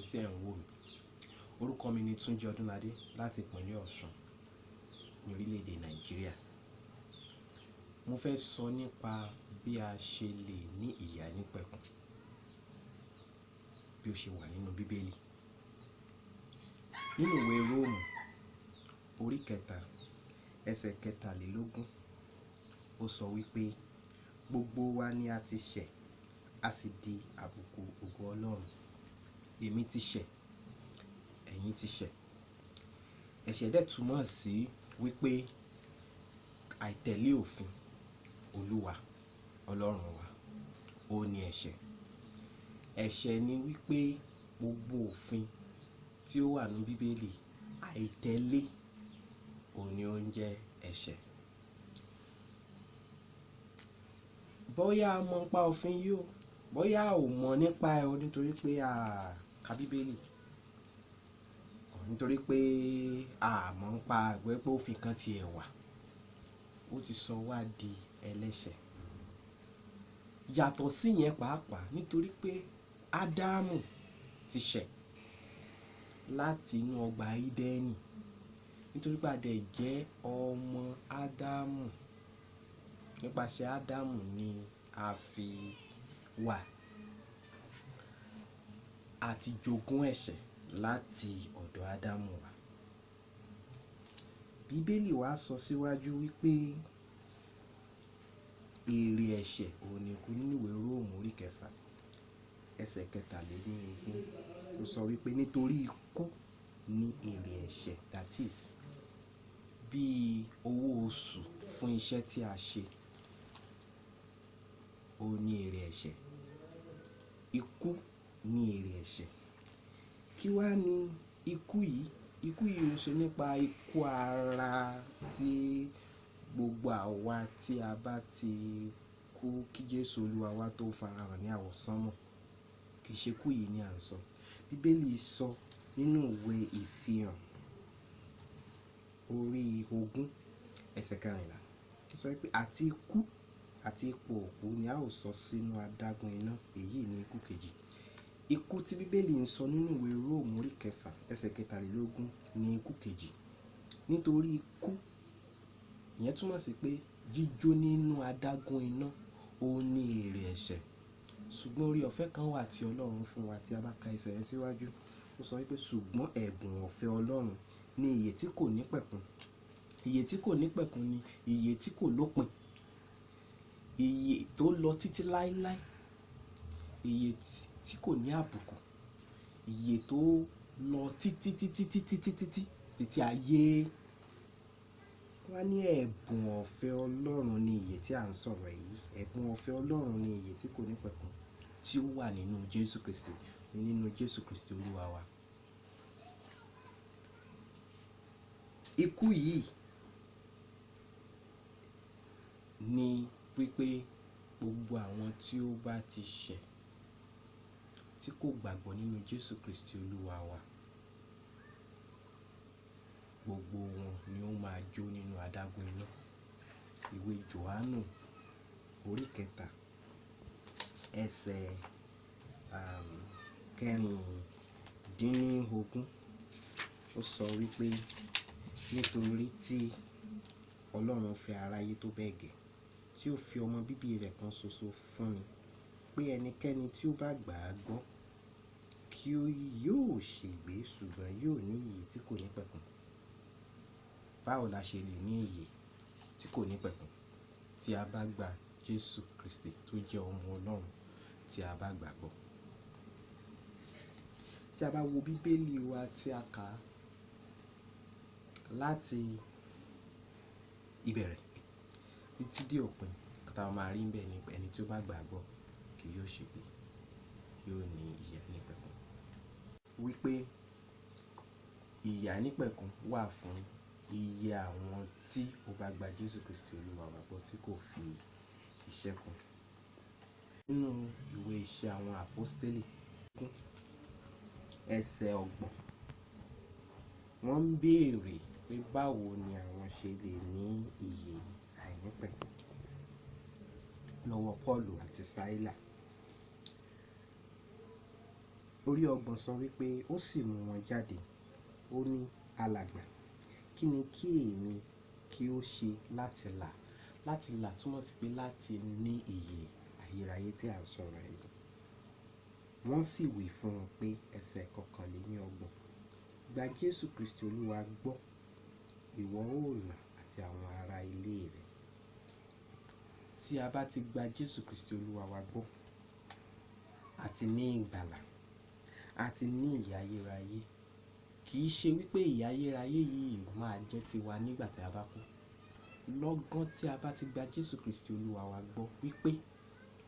tí ẹ̀ ń wò mí. Orúkọ mi ni Túnjí Ọdúnládé láti ìpínlẹ̀ Ọ̀ṣun ní orílẹ̀-èdè Nàìjíríà. Mo fẹ́ sọ nípa bí a ṣe lè ní ìyè àìnípẹ̀kun bí ó ṣe wà nínú Bíbélì. Nínú ìwé Róòmù orí 3 ẹsẹ̀ 23 ó sọ wípé gbogbo wa ni a ti ṣẹ̀, a sì di àbùkù ògo Ọlọ́run. Èmi ti ṣẹ̀, ẹ̀yin ti ṣẹ̀. Ẹ̀ṣẹ̀ dẹ̀ túmọ̀ sí wípé àìtẹ̀lé òfin Olúwa Ọlọ́run wa, ó ní ẹ̀ṣẹ̀. Ẹ̀ṣẹ̀ ni wípé gbogbo òfin tí ó wà ní Bíbélì àìtẹ̀lé òun ni ó ń jẹ́ ẹ̀ṣẹ̀. Bóyá a mọ̀ nípa òfin yìí o, bóyá a ò mọ̀ nípa ẹ̀ o nítorí pé a ka Bíbélì, nítorí pé a mọ̀ nípa àgbẹ̀ pé òfin kan ti ẹ̀ wà, ó ti sọ wá di ẹlẹ́ṣẹ̀. Yàtọ̀ sí yẹn pàápàá nítorí pé Ádámù ti ṣẹ̀ láti inú ọgbà Ídẹ́nì, nítorí pé a dẹ̀ jẹ́ ọmọ Ádámù. Nípasẹ̀ Ádámù ni a fi wà àti jogún ẹ̀ṣẹ̀ láti ọ̀dọ̀ Ádámù wá. Bíbélì wa sọ síwájú wípé èrè ẹ̀ṣẹ̀ òun ni ikú nínú ìwé Róòmù orí 4 ẹsẹ̀ 23. Ó sọ wípé nítorí ikú ni èrè ẹ̀ṣẹ̀, that is bí owó oṣù fún iṣẹ́ tí a ṣe, ó ní èrè ẹ̀ṣẹ̀. Ikú ní èrè ẹ̀ṣẹ̀. Kí wá ní ikú yìí? Ikú yìí ò ṣe nípa ikú ara tí gbogbo àwa tí a bá ti kú kí Jésù Olúwa wa tó farahàn ní àwọsánmọ̀. Kì í ṣe ikú yìí ni à ń sọ. Bíbélì sọ nínú ìwé Ìfihàn orí 20 ẹsẹ̀ 14. Ó sọ wípé àti ikú àti ipò òkú ni a ó sọ sínú adágún iná. Èyí ni ikú kejì. Ikú tí Bíbélì ń sọ nínú ìwé Róòmù orí 4 ẹsẹ̀ 23 ni ikú kejì. Nítorí ikú, ìyẹn túmọ̀ sí pé jíjó nínú adágún iná ó ní èrè ẹ̀ṣẹ̀. Ṣùgbọ́n oore ọ̀fẹ́ kan wà tí Ọlọ́run fún wa tí a bá ka ẹsẹ̀ yẹn síwájú. Ó sọ wípé ṣùgbọ́n ẹ̀bùn ọ̀fẹ́ Ọlọ́run ní ìyè tí kò ní pẹ̀kun. Ìyè tí kò ní pẹ̀kun ni ìyè tí kò lópin. Ìyè tó lọ títí láéláé. Ìyè tí kò ní àbùkù. Ìyè tó lọ títí ayé. Wọ́n ní ẹ̀bùn ọ̀fẹ́ Ọlọ́run ní ìyè tí à ń sọ̀rọ̀ yìí. Ẹ̀bùn ọ̀fẹ́ Ọlọ́run ní ìyè tí kò ní pẹ̀kun tí ó wà nínú Jesu Kristi, nínú Jesu Kristi Olúwa wa. Ikú yìí ni wípé gbogbo àwọn tí ó bá ti ṣẹ̀, tí kò gbàgbọ́ nínú Jesu Kristi Olúwa wa, gbogbo wọn ni ó máa jó nínú adágún iná. Ìwé Jòhánù orí 3 ẹsẹ̀ 16 ó sọ wípé nítorí tí Ọlọ́run fẹ́ aráyé tó bẹ́ẹ̀ gẹ́ tí ó fi ọmọ bíbí rẹ̀ kan ṣoṣo fún ni, pé ẹnikẹ́ni tí ó bá gbà á gbọ́ kí ó yóò ṣègbé ṣùgbọ́n yóò ní ìyè tí kò ní pẹ̀kun. Báwo la ṣe lè ní ìyè tí kò ní pẹ̀kun? Tí a bá gba Jesu Kristi tó jẹ́ ọmọ Ọlọ́run, tí a bá gbàgbọ́. Tí a bá wo Bíbélì wa tí a kà láti ìbẹ̀rẹ̀ títí dé òpin, tá a máa rí ń bẹ̀ ni pé ẹni tí ó bá gbàgbọ́ kì yóò ṣègbé, yóò ní ìyè àìnípẹ̀kun. Wípé ìyè àìnípẹ̀kun wà fún iye àwọn tí ó bá gba Jesu Kristi Olúwa wa gbọ́ tí kò fi iṣẹ́ kún. Nínú ìwé Ise Awon Aposteli ẹsẹ̀ 30, wọ́n ń béèrè pé báwo ni àwọn ṣe lè ní ìyè àìnípẹ̀kun lọ́wọ́ Pọ́ọ̀lù àti Sáílà. orí ọgbọ̀n sọ wípé ó sì mú wọn jáde, ó ní, alàgbà, kí ni kí èmi kí ó ṣe láti là? Láti là túmọ̀ sí pé láti ní ìyè ayérayé tí à ń sọ̀rọ̀ ẹ̀ yìí. Wọ́n sì wí fún un pé, ẹsẹ̀ 21, gba Jésù Kristi Olúwa gbọ́, ìwọ ó là àti àwọn ará ilé rẹ. Tí a bá ti gba Jésù Kristi Olúwa wa gbọ́, àti ní ìgbàlà, àti ní ìyè ayérayé. Kì í ṣe wípé ìyè ayérayé yìí máa jẹ́ tiwa nígbà tí a bá kú. Lọ́gán tí a bá ti gba Jésù Kristi Olúwa wa gbọ́ wípé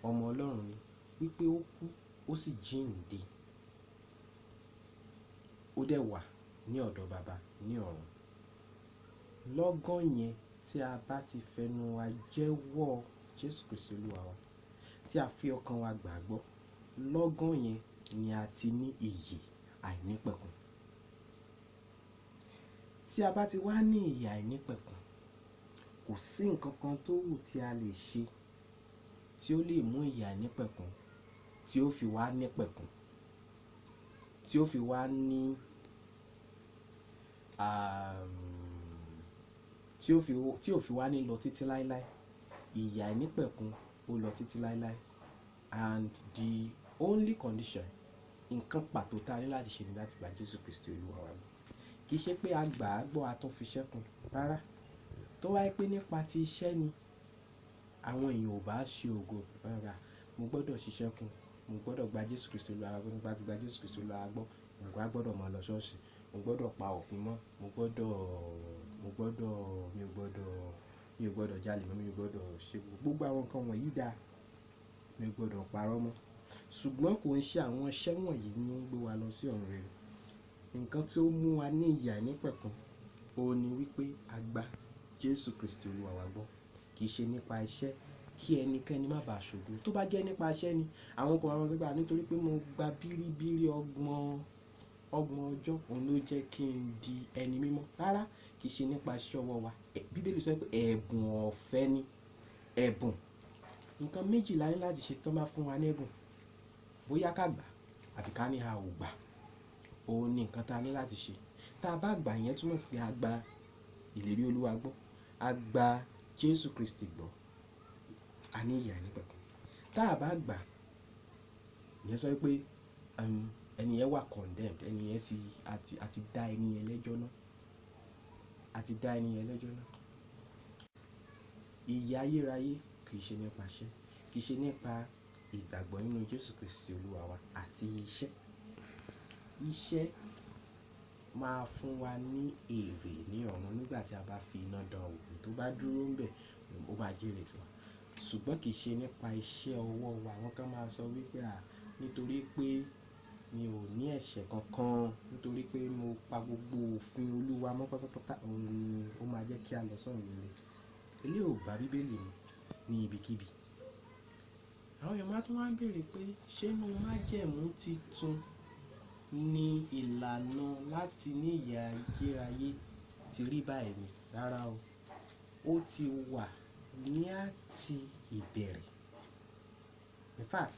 ọmọ Ọlọ́run ni, wípé ó kú, ó sì jíǹde, ó dẹ̀ wà ní ọ̀dọ̀ Baba ní ọ̀run. Lọ́gán yẹn tí a bá ti fẹnu wa jẹ́wọ́ Jésù Kristi Olúwa wa, tí a fi ọkàn wa gbàgbọ́, lọ́gán yẹn ni a ti ní ìyè àìnípẹ̀kun. Tí a bá ti wá ní ìyè àìnípẹ̀kun, kò sí nǹkan kan tó wù tí a lè ṣe tí ó lè mú ìyè àìnípẹ̀kun tí ó fi wá nípẹ̀kun, tí ó fi wá ní tí ó fi wá ní lọ títí láéláé. Ìyè àìnípẹ̀kun ó lọ títí láéláé, and the only condition, nǹkan pàtó tá a ní láti ṣe ni láti gba Jésù Kristi Olúwa wa. Kì í ṣe pé a gbà á gbọ́ a tún fi ṣẹ́kùn rárá. Tó wáyé pé nípa ti iṣẹ́ ni, àwọn èèyàn ò bá ṣe ògo rárá. Mo gbọ́dọ̀ ṣiṣẹ́ kún, mo gbọ́dọ̀ gba Jésù Kristi Olúwa wa gbọ́, nípa ti gba Jésù Kristi Olúwa wa gbọ́, mo gbọ́dọ̀ máa lọ ṣọ́ọ̀ṣì, mo gbọ́dọ̀ pa òfin mọ́, mi ò gbọ́dọ̀ jalè mọ́, mi ò gbọ́dọ̀ ṣe gbogbo àwọn nǹkan wọ̀nyí dáa, mi ò gbọ́dọ̀ parọ́ mọ́. Ṣùgbọ́n kò ń ṣe àwọn iṣẹ́ wọ̀nyí ni ó ń gbé wa lọ sí ọ̀run rere. Nǹkan tí ó mú wa ní ìyè àìnípẹ̀kun òun ni wípé a gba Jésù Kristi Olúwa wa gbọ́. Kì í ṣe nípa iṣẹ́, kí ẹnikẹ́ni má bàa ṣògo. Tó bá jẹ́ nípa iṣẹ́ ni, àwọn kan máa ń sọ pé nítorí pé mo gba bíríbírí ọgbọ̀n ọjọ́ òun ló jẹ́ kí n di ẹni mímọ́. Rárá, kì í ṣe nípa iṣẹ́ ọwọ́ wa. Bíbélì sọ pé ẹ̀bùn ọ̀fẹ́ ni. Ẹ̀bùn, nǹkan méjì la ní láti ṣe tó bá fún wa ní ẹ̀bùn. Bóyá ká gbà àbí ká ní a ò gbà. Òun ni nǹkan tá a ní láti ṣe. Tá a bá gbà yẹn túmọ̀ sí pé a gba ìlérí Olúwa gbọ́, a gba Jésù Kristi gbọ́, a ní ìyè àìnípẹ̀kun. Tá a bá gbà, ìyẹn sọ pé ẹni yẹn wà condemned, ẹni yẹn àti dá ẹni yẹn lẹ́jọ́ náà, àti dá ẹni yẹn lẹ́jọ́ náà. Ìyè ayérayé kì í ṣe nípa iṣẹ́, kì í ṣe nípa ìgbàgbọ́ nínú Jésù Kristi Olúwa wa àti iṣẹ́. Iṣẹ́ máa fún wa ní èrè ní ọ̀run nígbà tí a bá fi iná dán wò. Tó bá dúró ń bẹ̀, ó máa jèrè tiwa. Ṣùgbọ́n kì í ṣe nípa iṣẹ́ ọwọ́ wa. Àwọn kan máa sọ wípé nítorí pé mi ò ní ẹ̀ṣẹ̀ kankan, nítorí pé mo pa gbogbo òfin Olúwa mọ́ pátápátá, òun ni ó máa jẹ́ kí a lọ sọ́run rere. Eléyìí ò bá Bíbélì mu ní ibikíbi. Àwọn èèyàn máa tún wá ń béèrè pé ṣé inú májẹ̀mú titun ni ìlànà láti ní ìyè ayérayé ti rí báyìí ni? Rárá o. Ó ti wà ní àti ìbẹ̀rẹ̀. In fact,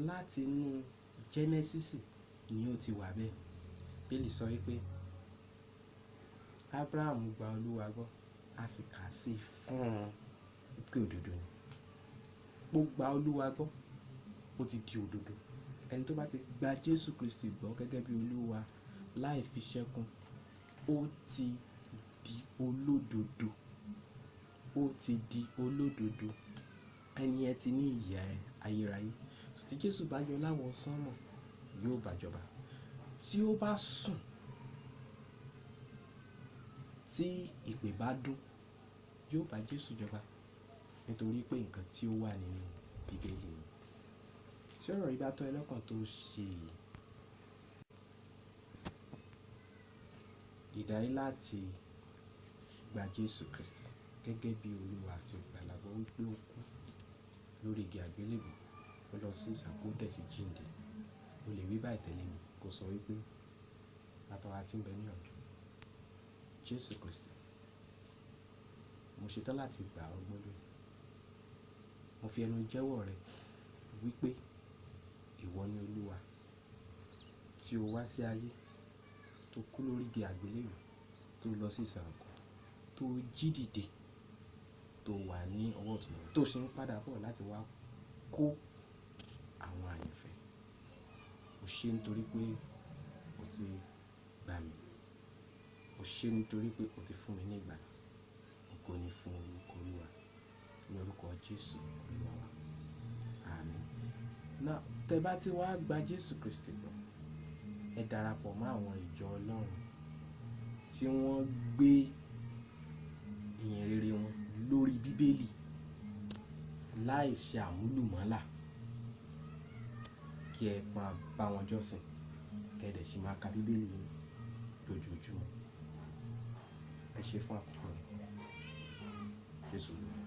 láti inú Genesis ni ó ti wà bẹ́ẹ̀. Bíbélì sọ wípé Abraham gba Olúwa gbọ́, a sì kà sí fún un pé òdodo ni. Ó gba Olúwa gbọ́, ó ti di òdodo. Ẹni tó bá ti gba Jésù Kristi gbọ́ gẹ́gẹ́ bí Olúwa láì fi ṣẹ́kùn, ó ti di olódodo. Ó ti di olódodo. Ẹni yẹn ti ní ìyè ayérayé. Tí Jésù bá yọ láwọ̀ sánmọ̀, yóò bá jọba. Tí ó bá sùn, tí ìpè bá dún, yóò bá Jésù jọba. Nítorí pé nǹkan tí ó wà nínú Bíbélì ni. Tí ọ̀rọ̀ yìí bá tọ́ ẹ lọ́kàn tó ṣe ìdarí láti gba Jésù Kristi gẹ́gẹ́ bí Olúwa àti olùgbàlà gbọ́ wípé ó kú lórí igi àgbélébùú, ó lọ sí ìsàkó dẹ̀ sí jíǹde. O lè wí báyìí tẹ̀lé mi kó sọ wípé Baba wa tí ń bẹ ní ọ̀run, Jésù Kristi, mo ṣetán láti gbà ọ́ gbọ́ lónìí. Mo fi ẹnu jẹ́wọ́ rẹ wípé ìwọ ni Olúwa tí o wá sí ayé, tó kú lórí igi àgbélébùú, tó lọ sí ìsànkú, tó jí dìde, tó wà ní ọwọ́ ọ̀tún, tó ṣe ń padà bọ̀ láti wá kó àwọn àyànfẹ́. O ṣé nítorí pé o ti gbà mí. O ṣé nítorí pé o ti fún mi ní ìgbàlà. Ògo ni fún orúkọ Olúwa. Ní orúkọ Jésù Olúwa wa. Àmín. Náà, tẹ́ bá ti wá gba Jesu Kristi gbọ́, ẹ darapọ̀ mọ́ àwọn ìjọ Ọlọ́run tí wọ́n gbé ìyìn rere wọn lórí Bíbélì láì ṣe àmúlùmọ́là, kí ẹ máa bá wọn jọ́sìn, kí ẹ dẹ̀ sì máa ka Bíbélì yín lójoojúmọ́. Ẹ ṣé fún àkókò yín. Jésù Olúwa.